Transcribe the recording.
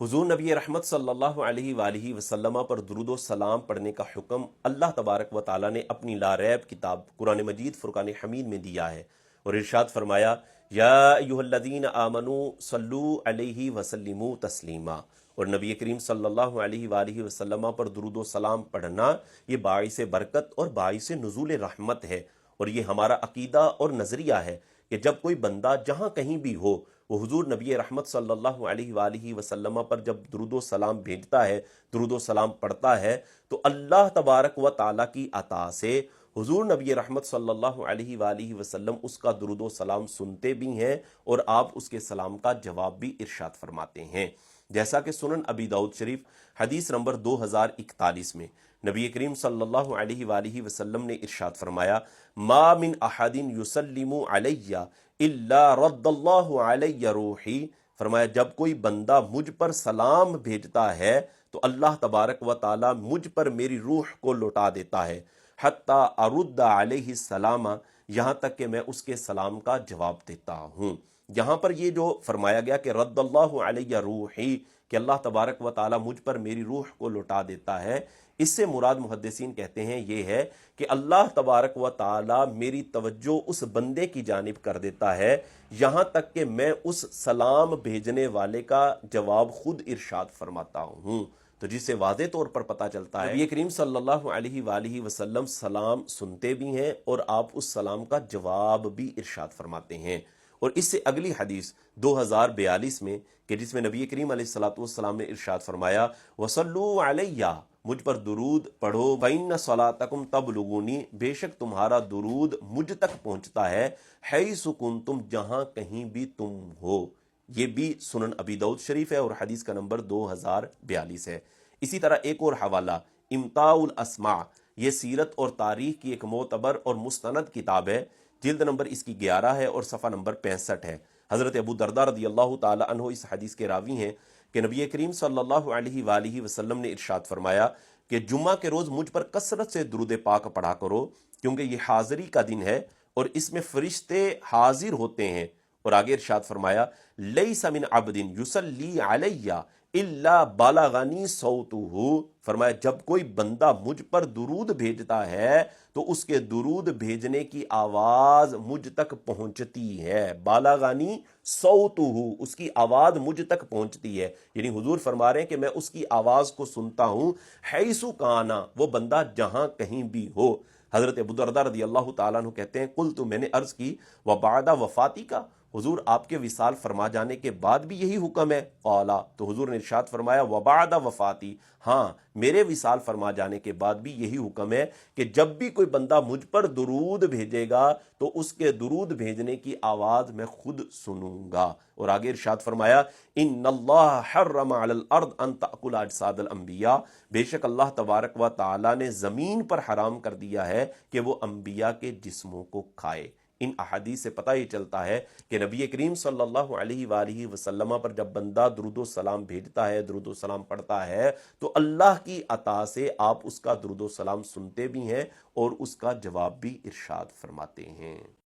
हुजूर नबी रहमत सल्लल्लाहु अलैहि वालैहि वसल्लम पर दुरूद व सलाम पढ़ने का हुक्म अल्लाह तबारक व ताला ने अपनी लारैब किताब कुरान मजीद फुरकान हमीद में दिया है और इरशाद फरमाया, या अय्युहल्लज़ीन आमनू सल्लू अलैहि वसल्लिमू तस्लीमा। और नबी करीम सल्लल्लाहु अलैहि वालैहि वसल्लम पर दुरूद व सलाम पढ़ना ये बाइस बरकत और बाइस नुज़ूल रहमत है। और ये हमारा अकीदा और नज़रिया है कि जब कोई बंदा जहाँ कहीं भी हो वो हुजूर नबी रहमत सल्लल्लाहु अलैहि वालैहि वसल्लम पर जब दुरूद व सलाम भेजता है, दुरूद व सलाम पढ़ता है, तो अल्लाह तबारक व ताला की अता से हुजूर नबी रहमत सल्लल्लाहु अलैहि वालैहि वसल्लम उसका दुरूद व सलाम सुनते भी हैं और आप उसके सलाम का जवाब भी इरशाद फरमाते हैं। जैसा कि सुनन अबी दाऊद शरीफ हदीस नंबर 2041 में नबी करीम सल्लल्लाहु अलैहि वालैहि वसल्लम ने इरशाद फरमाया, मा मिन अहदिन युसल्लिमु अलैया इल्ला रद्दल्लाहु अलैया रूही। फरमाया, जब कोई बंदा मुझ पर सलाम भेजता है तो अल्लाह तबारक व ताला मुझ पर मेरी रूह को लौटा देता है, हत्ता अरुद्दा अलैहि सलामा, यहाँ तक कि मैं उसके सलाम का जवाब देता हूँ। यहाँ पर ये जो फरमाया गया कि रद्दल्लाहु अलैया रूही, कि अल्लाह तबारक व ताला मुझ पर मेरी रूह को लौटा देता है, इससे मुराद मुहद्दिसीन कहते हैं ये है कि अल्लाह तबारक व ताला मेरी तवज्जो उस बंदे की जानिब कर देता है यहाँ तक कि मैं उस सलाम भेजने वाले का जवाब खुद इरशाद फरमाता हूँ। तो जिससे वाज़े तौर पर पता चलता है नबी करीम सल्लल्लाहु अलैहि वालैहि वसल्लम सलाम सुनते भी हैं और आप उस सलाम का जवाब भी इरशाद फरमाते हैं। और इससे अगली हदीस 2042 में कि जिसमें नबी करीम अलैहिस्सलातु वस्सलाम ने इरशाद फरमाया, वसल्लू अलैया, मुझ पर दुरूद पढ़ो, फ़इन्न सलातकुम तबलुगुनी, बेशक तुम्हारा दुरूद मुझ तक पहुंचता है, हैसु कुंतुम, जहां कहीं भी तुम हो। ये भी सुनन अबी दाऊद शरीफ है और हदीस का नंबर 2042 है। इसी तरह एक और हवाला इम्ताउल अस्मा, ये सीरत और तारीख की एक मोतबर और मुस्तनद किताब है, जिल्द नंबर इसकी 11 है और सफ़ा नंबर 65 है। हज़रत अबू दरदा रदियल्लाहु ताला अन्हु इस हदीस के रावी हैं कि नबी करीम सल्लल्लाहु अलैहि वालैहि वसल्लम ने इरशाद फरमाया कि जुम्मा के रोज़ मुझ पर कसरत से दुरूद पाक पढ़ा करो, क्योंकि ये हाज़री का दिन है और इसमें फरिश्ते हाजिर होते हैं। और आगे इरशाद फरमाया, लैसा मिन अब्दिन युसल्ली अलैया इल्ला बालगानी सौतुहु। फरमाया, जब कोई बंदा मुझ पर दुरूद भेजता है तो उसके दुरूद भेजने की आवाज मुझ तक पहुंचती है। बालागानी सौतुहु, उसकी आवाज मुझ तक पहुंचती है, यानी हुजूर फरमा रहे हैं कि मैं उसकी आवाज को सुनता हूं, हैसु काना, वो बंदा जहां कहीं भी हो। हजरत अबू दरदा रदियल्लाहु ताला अन्हु कहते हैं, कुल तो मैंने अर्ज की व बादा वफाती का, हुजूर आपके विसाल फरमा जाने के बाद भी यही हुक्म है? कौला, तो हुजूर ने इरशाद फरमाया, वबादा वफाती, हाँ मेरे विसाल फरमा जाने के बाद भी यही हुक्म है कि जब भी कोई बंदा मुझ पर दुरूद भेजेगा तो उसके दुरूद भेजने की आवाज मैं खुद सुनूंगा। और आगे इरशाद फरमाया, इन्नल्लाह हर्रमा अलल अर्द अन ताकुल अजसादल अंबिया, बेशक अल्लाह तबारक व ताला ने जमीन पर हराम कर दिया है कि वो अंबिया के जिस्मों को खाए। इन अहादीस से पता ही चलता है कि नबी करीम सल्लल्लाहु अलैहि वालैहि वसल्लम पर जब बंदा दुरूद सलाम भेजता है, दुरूद सलाम पढ़ता है, तो अल्लाह की अता से आप उसका दुरूद सलाम सुनते भी हैं और उसका जवाब भी इरशाद फरमाते हैं।